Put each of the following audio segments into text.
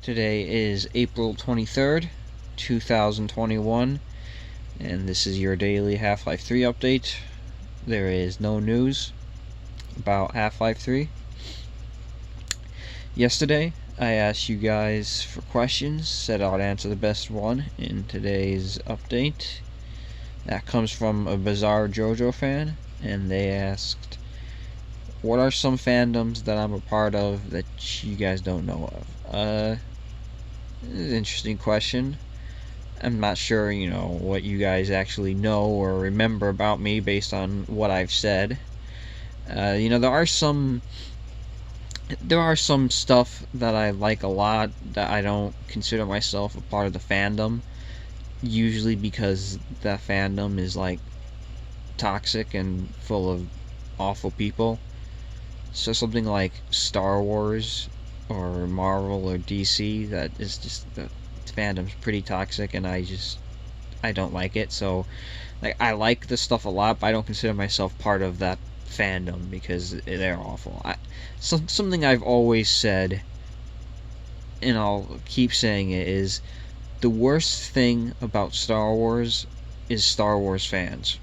Today is April 23rd, 2021, and this is your daily Half-Life 3 update. There is no news about Half-Life 3. Yesterday, I asked you guys for questions, said I'd answer the best one in today's update. That comes from a Bizarre JoJo fan, and they asked, what are some fandoms that I'm a part of that you guys don't know of? This is an interesting question. I'm not sure, what you guys actually know or remember about me based on what I've said. There are some stuff that I like a lot that I don't consider myself a part of the fandom. Usually because that fandom is like toxic and full of awful people. So something like Star Wars or Marvel or DC, that is just, the fandom's pretty toxic and I don't like it. So I like this stuff a lot, but I don't consider myself part of that fandom because they're awful. Something I've always said, and I'll keep saying it, is the worst thing about Star Wars is Star Wars fans.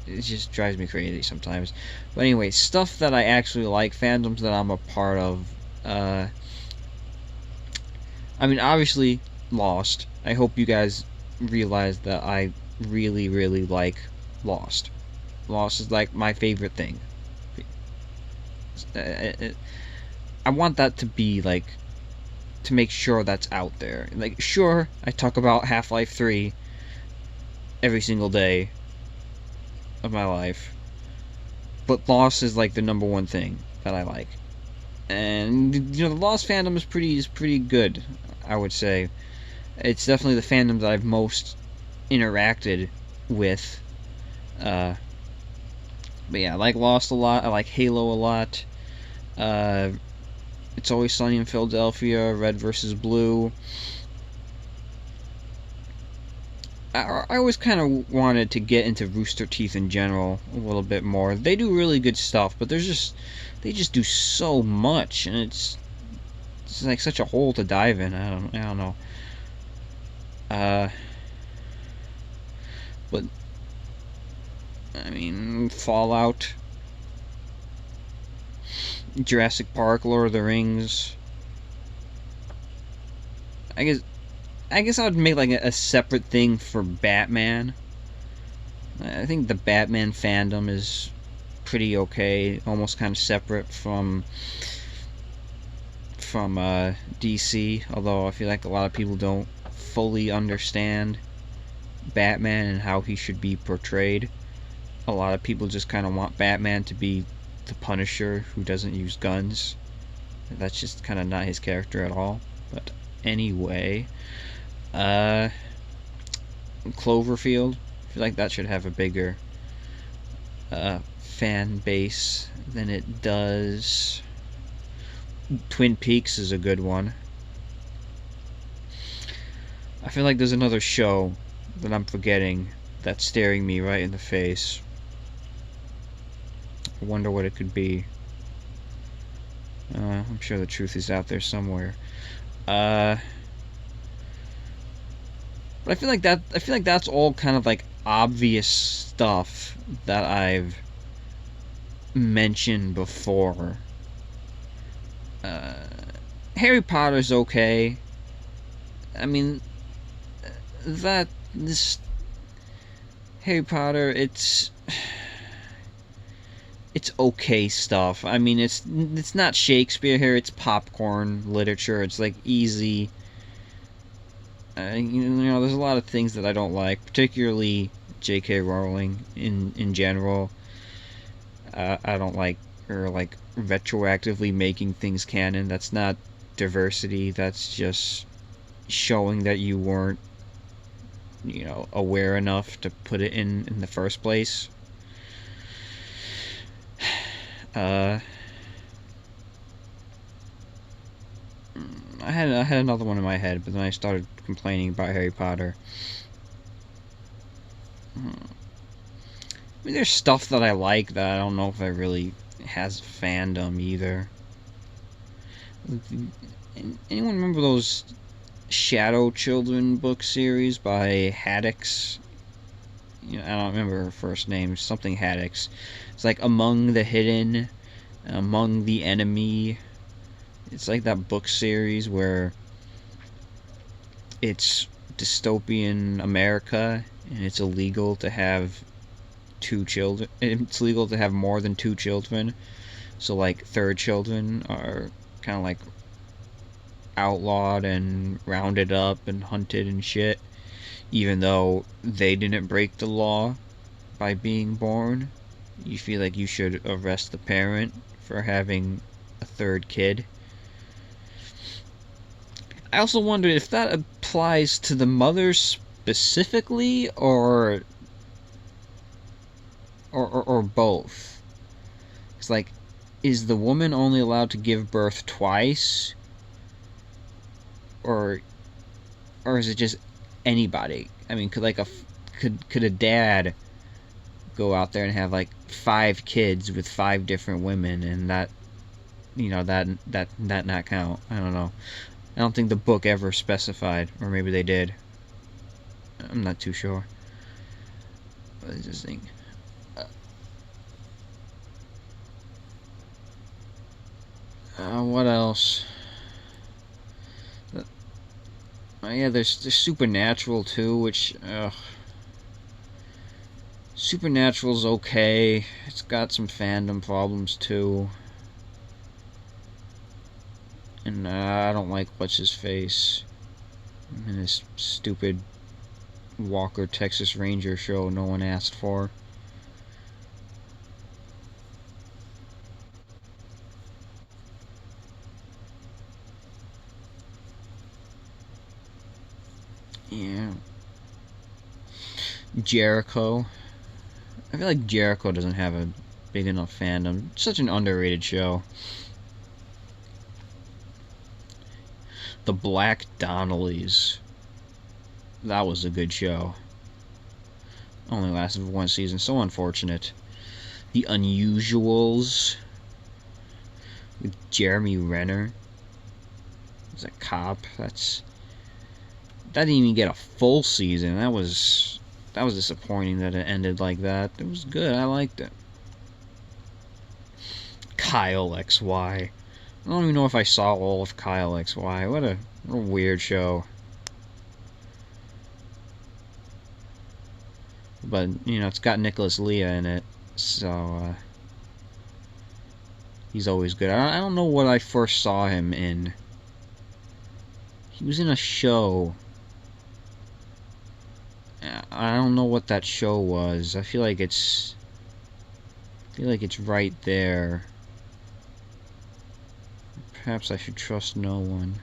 It just drives me crazy sometimes. But anyway, stuff that I actually like, fandoms that I'm a part of. Obviously, Lost. I hope you guys realize that I really, really like Lost. Lost is like my favorite thing. I want that to be like, to make sure that's out there. Like, sure, I talk about Half-Life 3 every single day of my life, but Lost is like the number one thing that I like. And the Lost fandom is pretty good, I would say. It's definitely the fandom that I've most interacted with. But yeah, I like Lost a lot. I like Halo a lot. It's Always Sunny in Philadelphia, Red vs. Blue. I always kind of wanted to get into Rooster Teeth in general a little bit more. They do really good stuff, but they just do so much, and it's like such a hole to dive in. I don't know. But Fallout, Jurassic Park, Lord of the Rings. I guess I would make like a separate thing for Batman. I think the Batman fandom is pretty okay, almost kind of separate from DC, although I feel like a lot of people don't fully understand Batman and how he should be portrayed. A lot of people just kind of want Batman to be the Punisher who doesn't use guns. That's just kind of not his character at all. But anyway, Cloverfield, I feel like that should have a bigger fan base than it does. Twin Peaks is a good one. I feel like there's another show that I'm forgetting that's staring me right in the face. I wonder what it could be. I'm sure the truth is out there somewhere. But I feel like that's all kind of like obvious stuff that I've mentioned before. Harry Potter's okay. This Harry Potter, it's okay stuff. It's not Shakespeare here. It's popcorn literature. It's like easy. There's a lot of things that I don't like, particularly J.K. Rowling in general. I don't like her like retroactively making things canon. That's not diversity. That's just showing that you weren't, aware enough to put it in the first place. I had another one in my head, but then I started complaining about Harry Potter. There's stuff that I like that I don't know if it really has fandom either. Anyone remember those Shadow Children book series by Haddix? I don't remember her first name. Something Haddix. It's like Among the Hidden, Among the Enemy. It's like that book series where it's dystopian America and it's illegal to have two children. It's legal to have more than two children. So like third children are kind of like outlawed and rounded up and hunted and shit, even though they didn't break the law by being born. You feel like you should arrest the parent for having a third kid. I also wonder if that applies to the mothers specifically, or both. It's like, is the woman only allowed to give birth twice, or is it just anybody? I mean, could a dad go out there and have like 5 kids with 5 different women, and that not count? I don't know. I don't think the book ever specified, or maybe they did. I'm not too sure. What is this thing? What else? Yeah, there's Supernatural too, which Supernatural's okay. It's got some fandom problems too, and I don't like what's his face in this stupid Walker Texas Ranger show no one asked for. Yeah. Jericho. I feel like Jericho doesn't have a big enough fandom. It's such an underrated show. The Black Donnellys. That was a good show. Only lasted for 1 season. So unfortunate. The Unusuals. With Jeremy Renner. He's a cop. That didn't even get a full season. That was disappointing that it ended like that. It was good. I liked it. Kyle XY. I don't even know if I saw all of Kyle XY. What a weird show. But, it's got Nicholas Leah in it, so he's always good. I don't know what I first saw him in. He was in a show. I don't know what that show was. I feel like it's right there. Perhaps I should trust no one.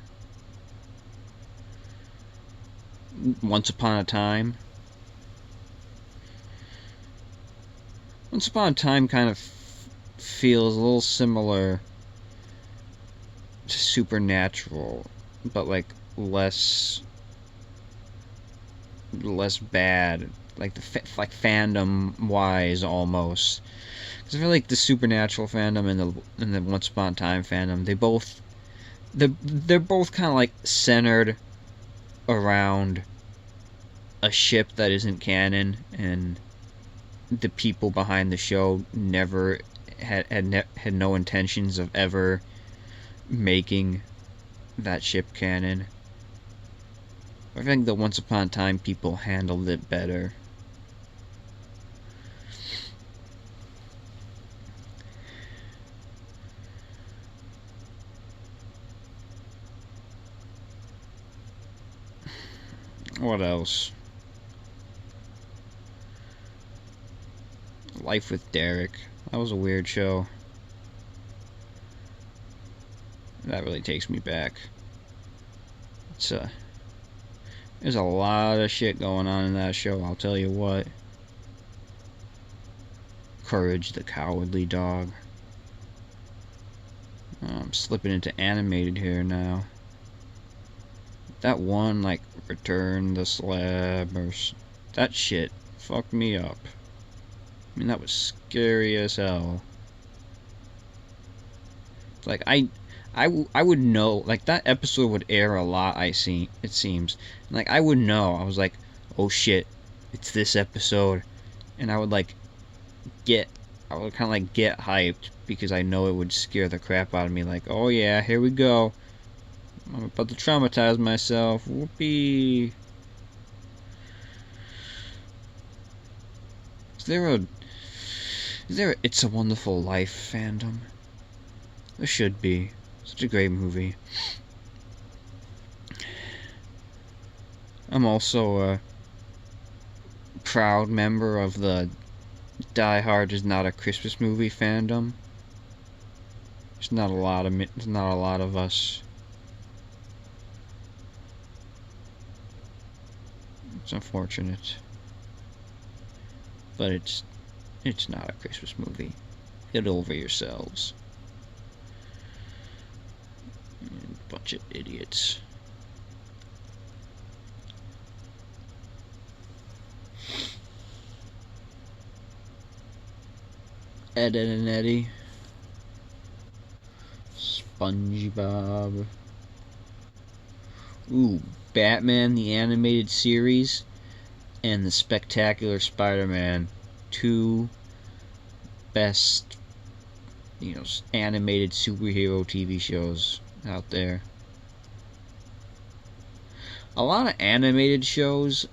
Once Upon a Time. Once Upon a Time kind of feels a little similar to Supernatural, but like less bad, like like fandom wise almost. Because I feel like the Supernatural fandom and the Once Upon a Time fandom, they're both kind of like centered around a ship that isn't canon, and the people behind the show never had no intentions of ever making that ship canon. I think the Once Upon a Time people handled it better. What else? Life with Derek. That was a weird show. That really takes me back. There's a lot of shit going on in that show, I'll tell you what. Courage the Cowardly Dog. I'm slipping into animated here now. That one, like, Return the Slab, or that shit fucked me up. I mean, that was scary as hell. Like, I I would know, like, that episode would air a lot. It seems, like, I would know. I was like, oh shit, it's this episode, and get I would kind of like get hyped because I know it would scare the crap out of me. Like, oh yeah, here we go. I'm about to traumatize myself. Whoopee. Is there a It's a Wonderful Life fandom? There should be. Such a great movie. I'm also a proud member of the Die Hard is not a Christmas movie fandom. There's not a lot of us. It's unfortunate. But it's not a Christmas movie. Get over yourselves. Bunch of idiots. Ed, Ed and Eddie. SpongeBob. Ooh, Batman the Animated Series and the Spectacular Spider-Man. Two best, animated superhero TV shows out there. A lot of animated shows,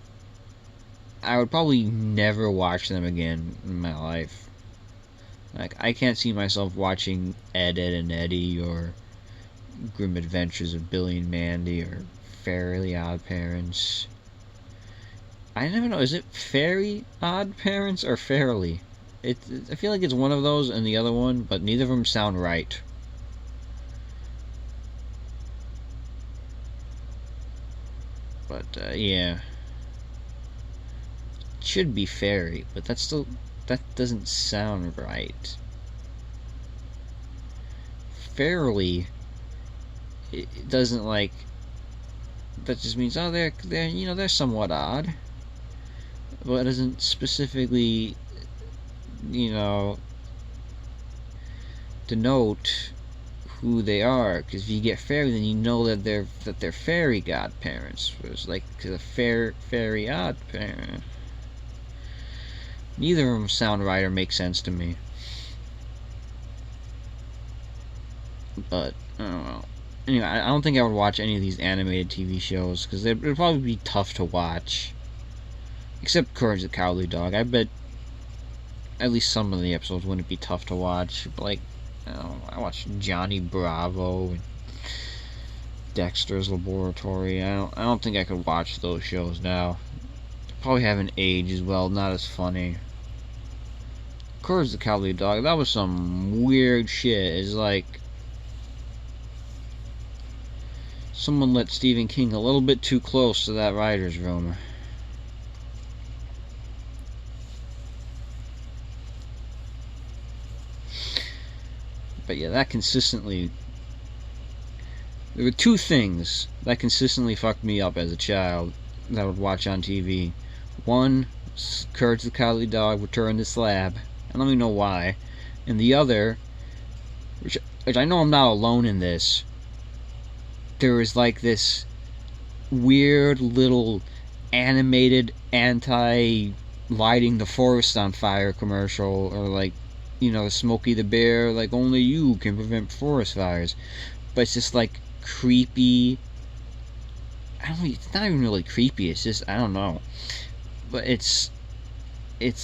I would probably never watch them again in my life. Like, I can't see myself watching Ed, Ed and Eddie or Grim Adventures of Billy and Mandy or Fairly Odd Parents. I never know, is it Fairy Odd Parents or Fairly? I feel like it's one of those and the other one, but neither of them sound right. But, yeah. It should be Fairy, but that doesn't sound right. Fairly, it doesn't like. That just means they're somewhat odd, but it doesn't specifically, denote who they are. Because if you get fairy, then you know that they're fairy godparents. Whereas like the fairy odd parent. Neither of them sound right or make sense to me. But, I don't know. Anyway, I don't think I would watch any of these animated TV shows, because they'd probably be tough to watch. Except Courage the Cowardly Dog. I bet at least some of the episodes wouldn't be tough to watch. But, like, I watched Johnny Bravo and Dexter's Laboratory. I don't think I could watch those shows now. They probably haven't aged as well, not as funny. Courage the Cowardly Dog, that was some weird shit. It's like someone let Stephen King a little bit too close to that writer's room. But yeah, there were two things that consistently fucked me up as a child that I would watch on TV. One, Courage the Cowardly Dog Return to Slab. I don't even know why. And the other, which I know I'm not alone in this, there was like this weird little animated anti-lighting the forest on fire commercial, or like, Smokey the Bear, like only you can prevent forest fires. But it's just like creepy. It's not even really creepy, it's just, I don't know. But it's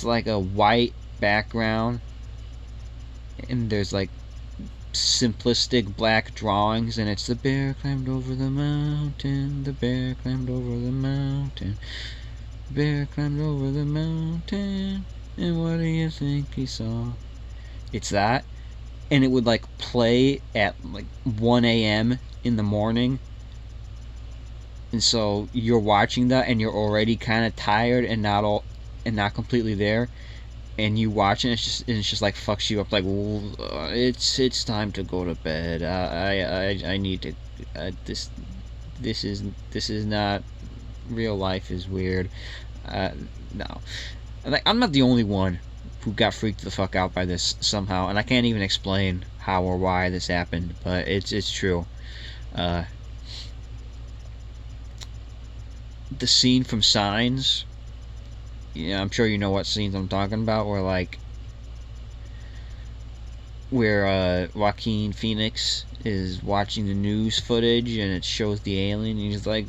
like a white background, and there's like simplistic black drawings, and it's the bear climbed over the mountain, the bear climbed over the mountain, the bear climbed over the mountain, and what do you think he saw? It's that, and it would like play at like 1 a.m. in the morning, and so you're watching that and you're already kind of tired and not completely there, and you watch it, and it's just like fucks you up. Like, it's time to go to bed. I need to. This is not real life. Is weird. No, like, I'm not the only one who got freaked the fuck out by this somehow, and I can't even explain how or why this happened, but it's true. Uh, the scene from Signs, yeah, I'm sure you know what scenes I'm talking about, where Joaquin Phoenix is watching the news footage and it shows the alien and he's like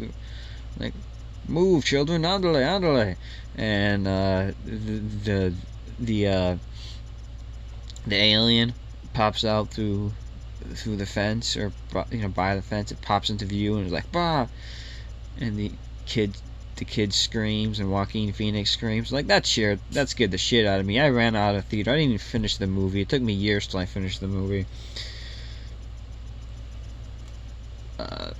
move children, andale, andale, and the the alien pops out through the fence, or by the fence. It pops into view and it's like bah, and kid the kid screams and Joaquin Phoenix screams. Like that scared the shit out of me. I ran out of the theater. I didn't even finish the movie. It took me years till I finished the movie. Uh,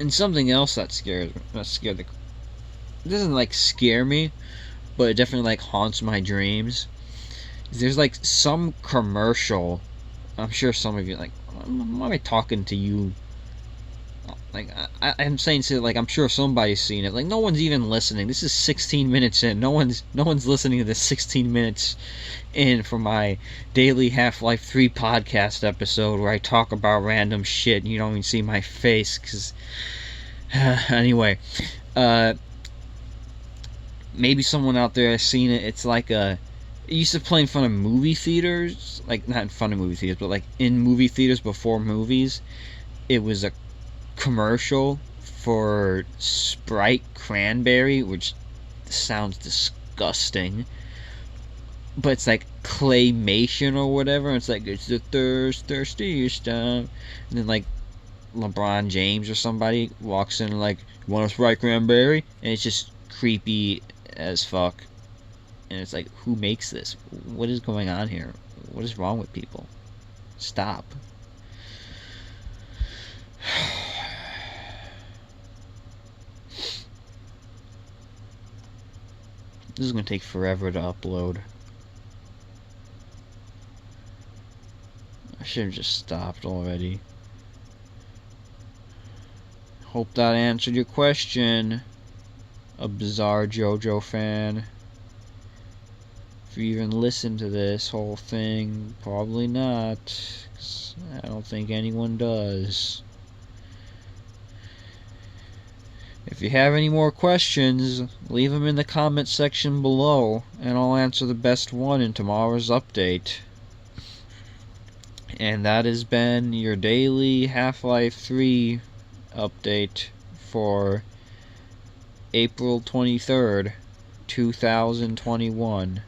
and something else that scared the it doesn't like scare me, but it definitely like haunts my dreams. There's like some commercial. I'm sure some of you like, why am I talking to you? Like I'm saying, so like I'm sure somebody's seen it. Like no one's even listening. This is 16 minutes in. No one's listening to this 16 minutes in for my daily Half-Life 3 podcast episode where I talk about random shit and you don't even see my face. Cause anyway, maybe someone out there has seen it. It's like it used to play in front of movie theaters, like not in front of movie theaters, but like in movie theaters before movies. It was a commercial for Sprite Cranberry, which sounds disgusting, but it's like claymation or whatever. It's like it's the thirstiest time, and then like LeBron James or somebody walks in and like, you want a Sprite Cranberry, and it's just creepy as fuck. And it's like, who makes this? What is going on here? What is wrong with people? Stop. This is going to take forever to upload. I should have just stopped already. Hope that answered your question, a bizarre JoJo fan. If you even listen to this whole thing, probably not, 'cause I don't think anyone does. If you have any more questions, leave them in the comment section below, and I'll answer the best one in tomorrow's update. And that has been your daily Half-Life 3 update for April 23rd, 2021.